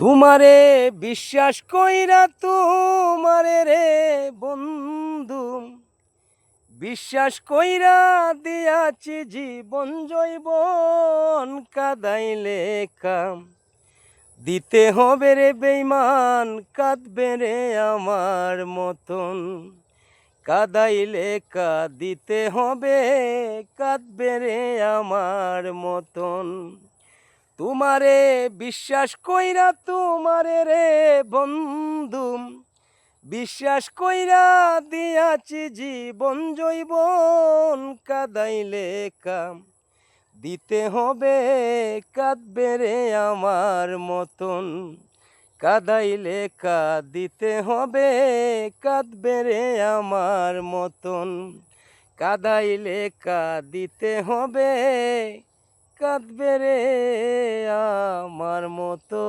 তোমারে বিশ্বাস কইরা তোমারে রে বন্ধু, বিশ্বাস কইরা দিয়াছি জীবন জৈবন, কাদাইলে কাম দিতে হবে রে বেঈমান, কাঁদবে রে আমার মতন। কাদাইলে দিতে হবে, কাঁদবে রে আমার মতন। তোমারে বিশ্বাস কইরা তোমারে রে বন্ধু, বিশ্বাস কইরা দিয়াছি জীবন জৈবন, কাদাইলে কাম দিতে হবে, কাঁদবে রে আমার মতন। কাদাইলে দিতে হবে, কাঁদবে রে আমার মতন। কাদাইলে দিতে হবে, কাঁদবে রে আমার মতো।